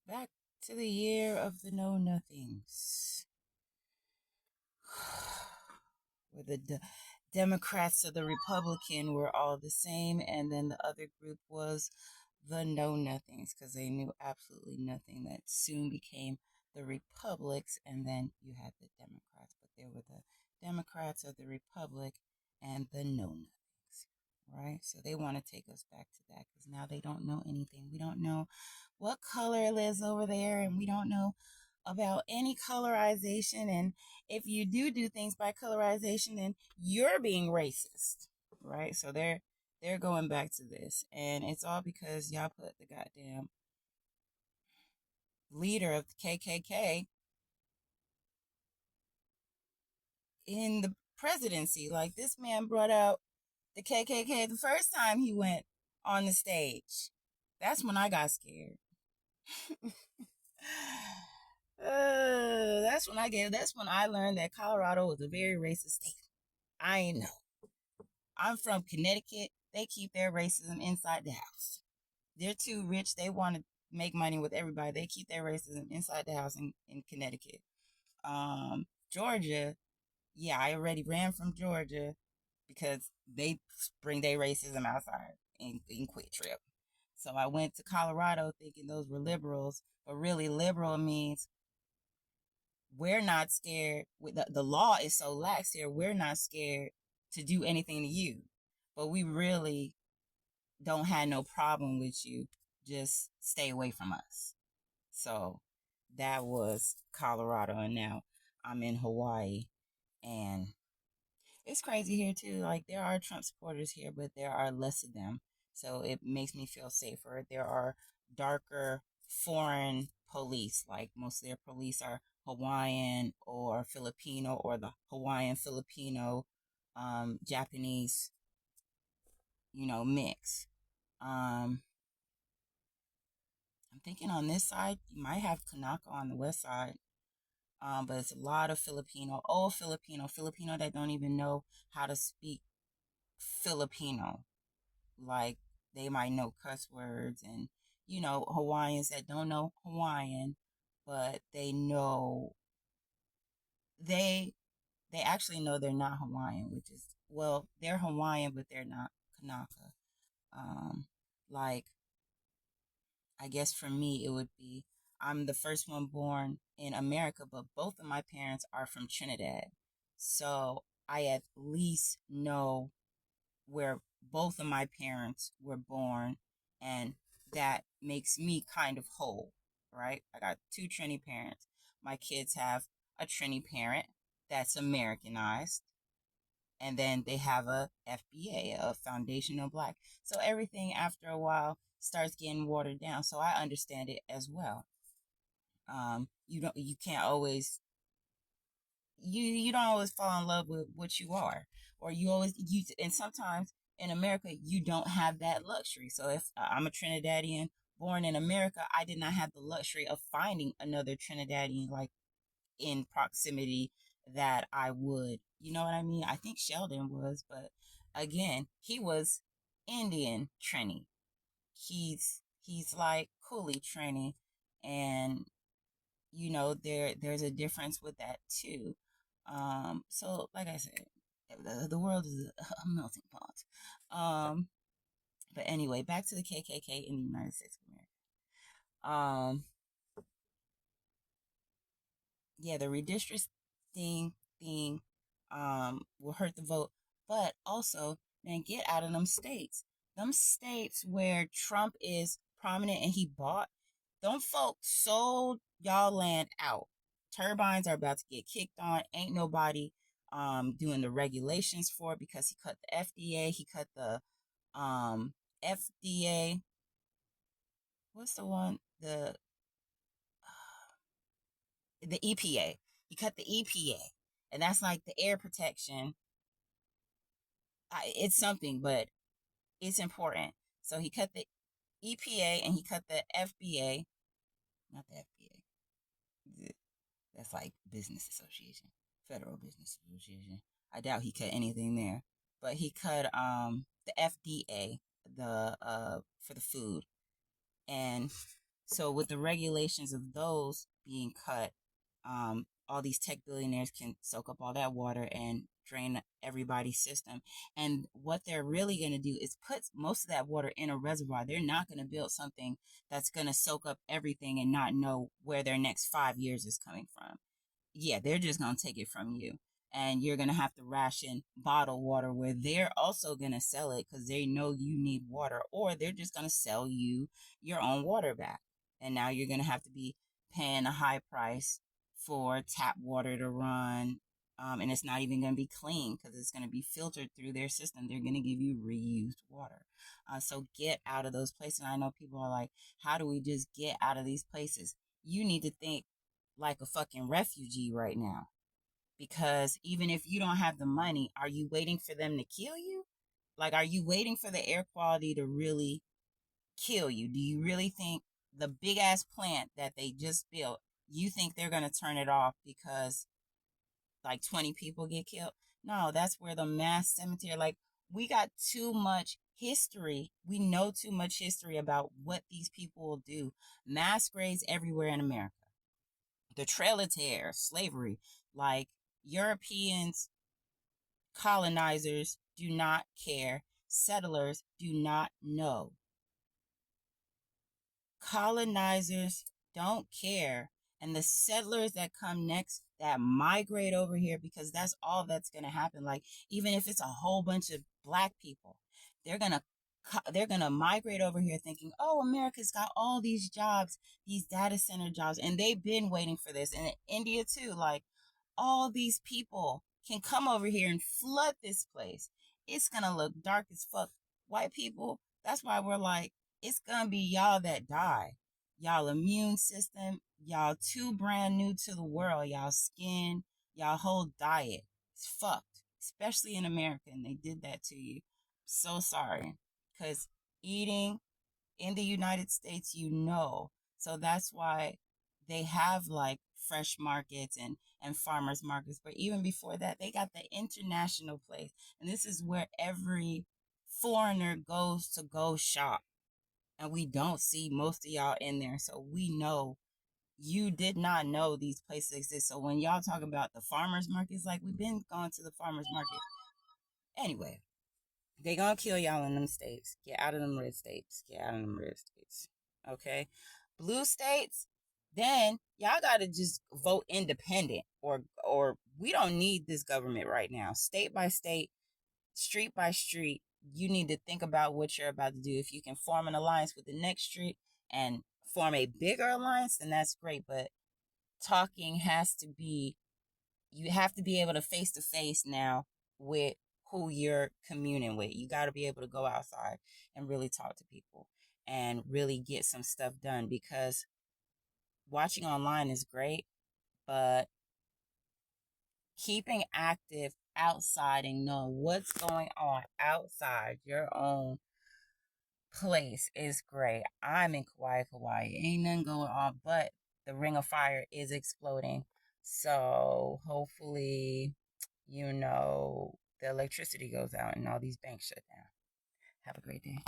Back to the year of the Know Nothings, where the Democrats or the Republican were all the same, and then the other group was the Know Nothings because they knew absolutely nothing. That soon became the Republics, and then you had the Democrats, but they were the Democrats of the Republic and the Know Nothings, right? So they want to take us back to that because now they don't know anything. We don't know what color lives over there, and we don't know about any colorization. And if you do things by colorization, then you're being racist, right? So they're going back to this, and it's all because y'all put the goddamn leader of the KKK in the presidency. Like, this man brought out the KKK the first time he went on the stage. That's when I got scared. That's when I learned that Colorado was a very racist state. I ain't know. I'm from Connecticut. They keep their racism inside the house. They're too rich. They want to make money with everybody. They keep their racism inside the house in Connecticut. Georgia, yeah, I already ran from Georgia because they bring their racism outside in Quick Trip. So I went to Colorado thinking those were liberals, but really liberal means we're not scared. The law is so lax here, we're not scared to do anything to you. But we really don't have no problem with you. Just stay away from us. So that was Colorado, and now I'm in Hawaii, and it's crazy here too. Like, there are Trump supporters here, but there are less of them. So it makes me feel safer. There are darker foreign police. Like, most of their police are Hawaiian or Filipino, or the Hawaiian Filipino Japanese, mix. Um I'm thinking on this side, you might have Kanaka on the west side. But it's a lot of Filipino, old Filipino that don't even know how to speak Filipino. Like, they might know cuss words, and Hawaiians that don't know Hawaiian, but they they actually know they're not Hawaiian, which is, well, they're Hawaiian, but they're not Kanaka. Like, I guess for me, it would be, I'm the first one born in America, but both of my parents are from Trinidad. So I at least know where both of my parents were born, and that makes me kind of whole, right? I got two Trini parents. My kids have a Trini parent that's Americanized, and then they have a FBA, a foundational black. So everything after a while starts getting watered down. So I understand it as well. You can't always you don't always fall in love with what you are, or and sometimes in America you don't have that luxury. So if I'm a Trinidadian born in America, I did not have the luxury of finding another Trinidadian, like, in proximity that I would. You know what I mean? I think Sheldon was, but again, he was Indian Trini. He's like Cooley Trini, and there's a difference with that too. So like I said, the world is a melting pot. Um, but anyway, back to the KKK in the United States of America. Yeah, the redistricting thing will hurt the vote, but also, man, get out of them states. Them states where Trump is prominent and he bought, them folks sold y'all land out. Turbines are about to get kicked on. Ain't nobody doing the regulations for it because he cut the FDA, he cut the FDA. What's the one? The EPA. He cut the EPA, and that's like the air protection. It's something, but it's important. So he cut the EPA and he cut the FBA, not the FBA. That's like Business Association, Federal Business Association. I doubt he cut anything there, but he cut the FDA, the for the food, and So with the regulations of those being cut, all these tech billionaires can soak up all that water and drain everybody's system. And what they're really going to do is put most of that water in a reservoir. They're not going to build something that's going to soak up everything and not know where their next 5 years is coming from. Yeah, they're just going to take it from you. And you're going to have to ration bottled water where they're also going to sell it because they know you need water, or they're just going to sell you your own water back. And now you're going to have to be paying a high price for tap water to run. And it's not even going to be clean because it's going to be filtered through their system. They're going to give you reused water. So get out of those places. And I know people are like, how do we just get out of these places? You need to think like a fucking refugee right now. Because even if you don't have the money, are you waiting for them to kill you? Like, are you waiting for the air quality to really kill you? Do you really think the big ass plant that they just built, you think they're going to turn it off because like 20 people get killed? No, that's where the mass cemetery, like, we got too much history. We know too much history about what these people will do. Mass graves everywhere in America. The Trail of Tears, slavery, like Europeans, colonizers do not care. Settlers do not know. Colonizers don't care. And the settlers that come next, that migrate over here, because that's all that's going to happen. Like, even if it's a whole bunch of black people, they're going to they're going to migrate over here thinking, oh, America's got all these jobs, these data center jobs, and they've been waiting for this. And India too, like, all these people can come over here and flood this place. It's going to look dark as fuck. White people, that's why we're like, it's gonna be y'all that die. Y'all immune system, y'all too brand new to the world, y'all skin, y'all whole diet. It's fucked. Especially in America, and they did that to you. So sorry. Cause eating in the United States, you know. So that's why they have like fresh markets and farmers markets. But even before that, they got the international place. And this is where every foreigner goes to go shop, and we don't see most of y'all in there. So we know you did not know these places exist. So when y'all talk about the farmers markets, like, we've been going to the farmers market. Anyway, they gonna kill y'all in them states. Get out of them red states. Get out of them red states. Okay? Blue states, then y'all gotta just vote independent, or we don't need this government right now. State by state, street by street, you need to think about what you're about to do. If you can form an alliance with the next street and form a bigger alliance, then that's great. But talking has to be, you have to be able to face now with who you're communing with. You got to be able to go outside and really talk to people and really get some stuff done, because watching online is great, but keeping active outside and knowing what's going on outside your own place is great. I'm in Kauai. Ain't nothing going on, but the Ring of Fire is exploding. So hopefully, the electricity goes out and all these banks shut down. Have a great day.